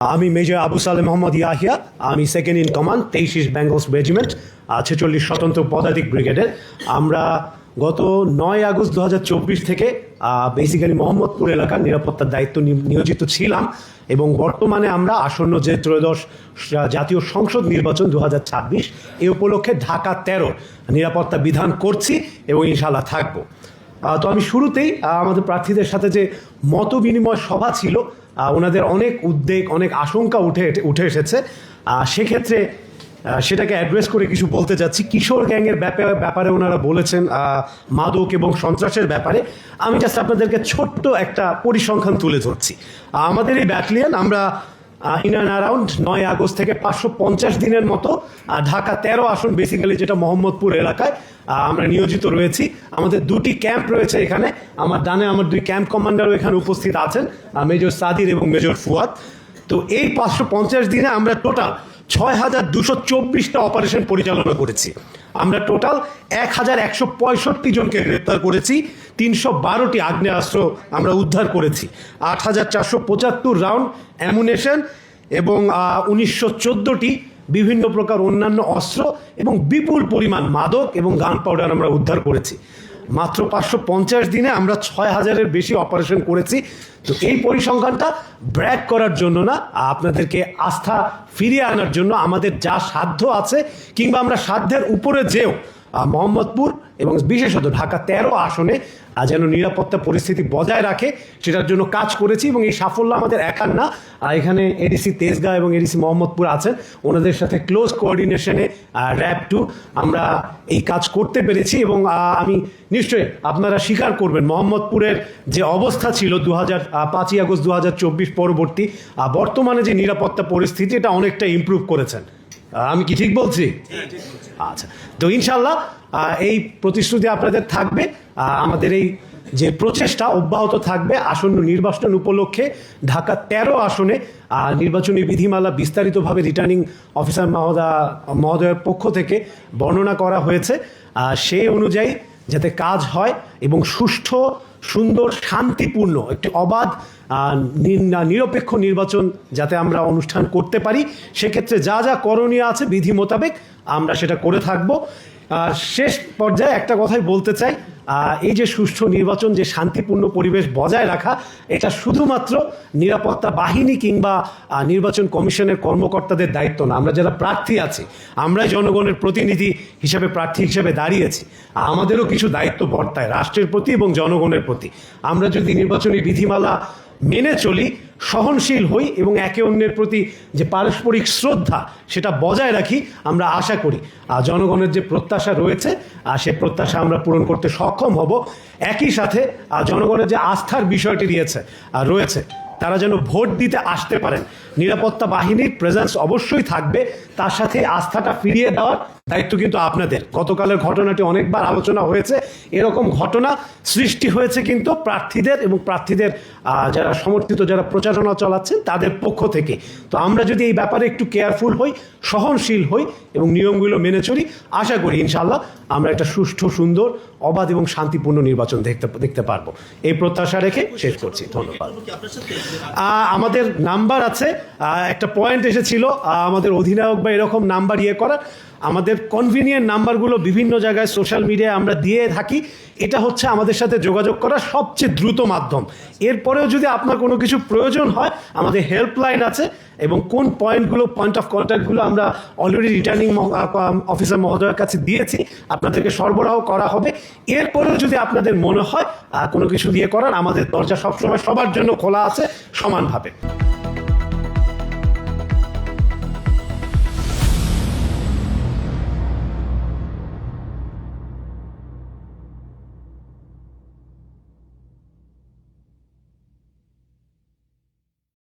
আমি মেজর আবু সালেম মোহাম্মদ ইয়াহিয়া, আমি second in command 23 Bengal's regiment 46 স্বতন্ত্র পদাতিক ব্রিগেডের। আমরা গত 9 আগস্ট 2024 থেকে বেসিক্যালি মোহাম্মদপুর এলাকার নিরাপত্তার দায়িত্ব নিয়োজিত ছিলাম এবং বর্তমানে আমরা আসন্ন যে ত্রয়োদশ জাতীয় সংসদ নির্বাচন 2026 এই উপলক্ষে ঢাকা 13 নিরাপত্তা বিধান করছি এবং ইনশাআল্লাহ থাকবো। তো আমি শুরুতেই আমাদের প্রার্থীদের সাথে যে মত বিনিময় সভা ছিল, ওনাদের অনেক উদ্বেগ, অনেক আশঙ্কা উঠে এসেছে। সেক্ষেত্রে সেটাকে অ্যাড্রেস করে কিছু বলতে যাচ্ছি। কিশোর গ্যাংয়ের ব্যাপারে ওনারা বলেছেন, মাদক এবং সন্ত্রাসের ব্যাপারে। আমি জাস্ট আপনাদেরকে ছোট্ট একটা পরিসংখ্যান তুলে ধরছি। আমাদের এই ব্যাটালিয়ন আমরা ইন অ্যান্ড অ্যারাউন্ড 9 আগস্ট থেকে 550 দিনের মতো ঢাকা 13 আসন, বেসিক্যালি যেটা মোহাম্মদপুর এলাকায় আমরা নিয়োজিত রয়েছি। আমাদের 2টি ক্যাম্প রয়েছে এখানে। আমার ডানে আমার 2 ক্যাম্প কমান্ডারও এখানে উপস্থিত আছেন, মেজর সাদির এবং মেজর ফুয়াদ। তো এই 550 দিনে আমরা টোটাল 6224টা অপারেশন পরিচালনা করেছি। আমরা টোটাল 1165 জনকে গ্রেপ্তার করেছি, 312টি আগ্নেয়াস্ত্র আমরা উদ্ধার করেছি, 8475 রাউন্ড অ্যামুনেশন এবং 1914টি বিভিন্ন প্রকার অন্যান্য অস্ত্র এবং বিপুল পরিমাণ মাদক এবং গান পাউডার আমরা উদ্ধার করেছি। মাত্র 550 দিনে আমরা 6000-এর বেশি অপারেশন করেছি। তো এই পরিসংখ্যানটা ব্র্যাক করার জন্য না, আপনাদেরকে আস্থা ফিরিয়ে আনার জন্য আমাদের যা সাধ্য আছে, কিংবা আমরা সাধ্যের উপরে যেও মোহাম্মদপুর এবং বিশেষত ঢাকা 13 আসনে যেন নিরাপত্তা পরিস্থিতি বজায় রাখে, সেটার জন্য কাজ করেছি। এবং এই সাফল্য আমাদের একার না, এখানে এডিসি তেজগাঁ এবং এডিসি মোহাম্মদপুর আছেন, ওনাদের সাথে ক্লোজ কোঅর্ডিনেশনে র্যাব 2 আমরা এই কাজ করতে পেরেছি। এবং আমি নিশ্চয়ই আপনারা স্বীকার করবেন, মোহাম্মদপুরের যে অবস্থা ছিল 5 আগস্ট 2024 পরবর্তী, বর্তমানে যে নিরাপত্তা পরিস্থিতি, এটা অনেকটা ইমপ্রুভ করেছেন। আমি কি ঠিক বলছি? আচ্ছা, তো ইনশাল্লাহ এই প্রতিশ্রুতি আপনাদের থাকবে। আমাদের এই যে প্রচেষ্টা অব্যাহত থাকবে। আসন্ন নির্বাচন উপলক্ষে ঢাকা 13 আসনে নির্বাচনী বিধিমালা বিস্তারিতভাবে রিটার্নিং অফিসার মহোদয়ের পক্ষ থেকে বর্ণনা করা হয়েছে। সেই অনুযায়ী যাতে কাজ হয় এবং সুষ্ঠু, সুন্দর, শান্তিপূর্ণ একটি অবাধ নিরপেক্ষ নির্বাচন যাতে আমরা অনুষ্ঠান করতে পারি, সেক্ষেত্রে যা যা করণীয় আছে বিধি মোতাবেক আমরা সেটা করে থাকব। শেষ পর্যায়ে একটা কথাই বলতে চাই, এই যে সুষ্ঠু নির্বাচন, যে শান্তিপূর্ণ পরিবেশ বজায় রাখা, এটা শুধুমাত্র নিরাপত্তা বাহিনী কিংবা নির্বাচন কমিশনের কর্মকর্তাদের দায়িত্ব না। আমরা যারা প্রার্থী আছি, আমরাই জনগণের প্রতিনিধি হিসেবে প্রার্থী হিসেবে দাঁড়িয়েছি, আমাদেরও কিছু দায়িত্ব বর্তায় রাষ্ট্রের প্রতি এবং জনগণের প্রতি। আমরা যদি নির্বাচনী বিধিমালা মেনে চলি, সহনশীল হই এবং একে অন্যের প্রতি যে পারস্পরিক শ্রদ্ধা সেটা বজায় রাখি, আমরা আশা করি জনগণের যে প্রত্যাশা রয়েছে সে প্রত্যাশা আমরা পূরণ করতে সক্ষম হব। একই সাথে জনগণের যে আস্থার বিষয়টি রয়েছে, তারা যেন ভোট দিতে আসতে পারেন। নিরাপত্তা বাহিনীর প্রেজেন্স অবশ্যই থাকবে, তার সাথে আস্থাটা ফিরিয়ে দেওয়ার দায়িত্ব কিন্তু আপনাদের। গতকালের ঘটনাটি অনেকবার আলোচনা হয়েছে, এরকম ঘটনা সৃষ্টি হয়েছে কিন্তু প্রার্থীদের এবং প্রার্থীদের যারা সমর্থিত, যারা প্রচারণা চালাচ্ছেন তাদের পক্ষ থেকে। তো আমরা যদি এই ব্যাপারে একটু কেয়ারফুল হই, সহনশীল হই এবং নিয়মগুলো মেনে চলি, আশা করি ইনশাআল্লাহ আমরা একটা সুষ্ঠু, সুন্দর, অবাধ এবং শান্তিপূর্ণ নির্বাচন দেখতে পারবো। এই প্রত্যাশা রেখে শেষ করছি। ধন্যবাদ। আমাদের নাম্বার আছে, একটা পয়েন্ট এসেছিল আমাদের অধিনায়ক বা এরকম নাম্বার করা। আমাদের কনভিনিয়েন্ট নাম্বারগুলো বিভিন্ন জায়গায় সোশ্যাল মিডিয়ায় আমরা দিয়ে থাকি। এটা হচ্ছে আমাদের সাথে যোগাযোগ করার সবচেয়ে দ্রুত মাধ্যম। এরপরেও যদি আপনার কোনো কিছু প্রয়োজন হয়, আমাদের হেল্পলাইন আছে এবং কোন পয়েন্টগুলো, পয়েন্ট অফ কন্ট্যাক্টগুলো আমরা অলরেডি রিটার্নিং অফিসার মহোদয়ের কাছে দিয়েছি, আপনাদেরকে সরবরাহ করা হবে। এরপরেও যদি আপনাদের মনে হয় কোনো কিছু করার, আমাদের দরজা সবসময় সবার জন্য খোলা আছে সমানভাবে।